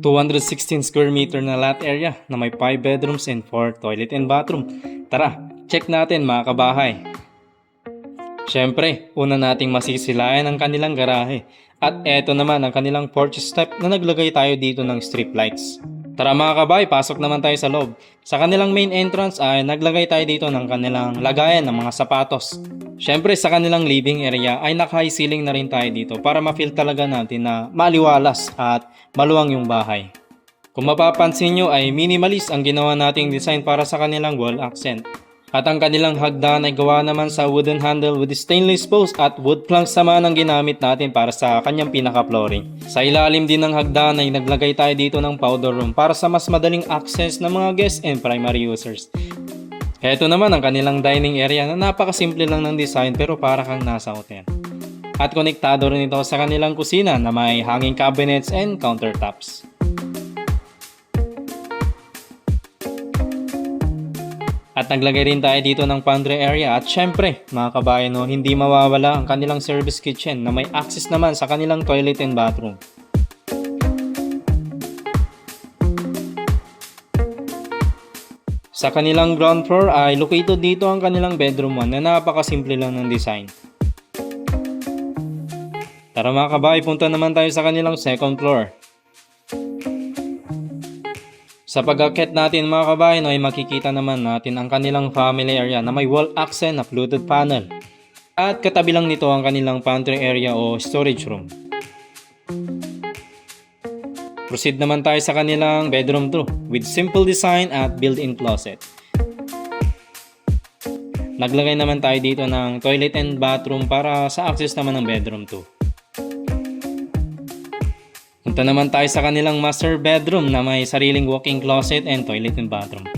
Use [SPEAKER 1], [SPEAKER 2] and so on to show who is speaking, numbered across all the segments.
[SPEAKER 1] 216 square meter na lot area na may 5 bedrooms and 4 toilet and bathroom. Tara, check natin mga kabahay. Siyempre, una nating masisilayan ang kanilang garahe. At eto naman ang kanilang porch step na naglagay tayo dito ng strip lights. Tara mga kabahay, pasok naman tayo sa loob. Sa kanilang main entrance ay naglagay tayo dito ng kanilang lagayan ng mga sapatos. Siyempre sa kanilang living area ay naka-high ceiling na rin tayo dito para ma-feel talaga natin na maliwalas at maluwang yung bahay. Kung mapapansin nyo ay minimalist ang ginawa nating design para sa kanilang wall accent. At ang kanilang hagdan ay gawa naman sa wooden handle with stainless post at wood planks naman ang ginamit natin para sa kanyang pinaka-flooring. Sa ilalim din ng hagdan ay naglagay tayo dito ng powder room para sa mas madaling access ng mga guests and primary users. Heto naman ang kanilang dining area na napakasimple lang ng design pero para kang nasa hotel. At konektado rin ito sa kanilang kusina na may hanging cabinets and countertops. At naglagay rin tayo dito ng pantry area at syempre mga kabayan hindi mawawala ang kanilang service kitchen na may access naman sa kanilang toilet and bathroom. Sa kanilang ground floor ay located dito ang kanilang bedroom 1 na napakasimple lang ng design. Tara mga kabayan, punta naman tayo sa kanilang second floor. Sa pag-akyat natin mga kabayan ay makikita naman natin ang kanilang family area na may wall accent na fluted panel. At katabi lang nito ang kanilang pantry area o storage room. Proceed naman tayo sa kanilang bedroom 2 with simple design at built-in closet. Naglagay naman tayo dito ng toilet and bathroom para sa access naman ng bedroom 2. Punta naman tayo sa kanilang master bedroom na may sariling walk-in closet and toilet and bathroom.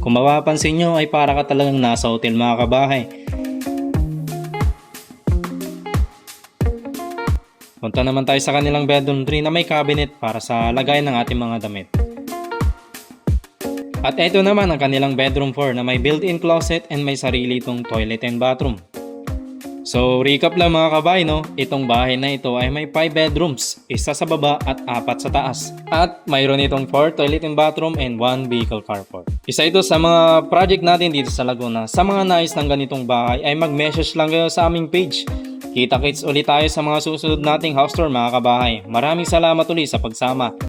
[SPEAKER 1] Kung mapapansin nyo ay para ka talagang nasa hotel mga kabahay. Punta naman tayo sa kanilang bedroom 3 na may cabinet para sa lagayan ng ating mga damit. At ito naman ang kanilang bedroom 4 na may built-in closet and may sarili itong toilet and bathroom. So recap lang mga kabay, itong bahay na ito ay may 5 bedrooms, isa sa baba at 4 sa taas. At mayroon itong 4 toilet and bathroom and 1 vehicle carport. Isa ito sa mga project natin dito sa Laguna. Sa mga nais ng ganitong bahay ay mag-message lang kayo sa aming page. Kita-kits ulit tayo sa mga susunod nating house tour mga kabahay. Maraming salamat ulit sa pagsama.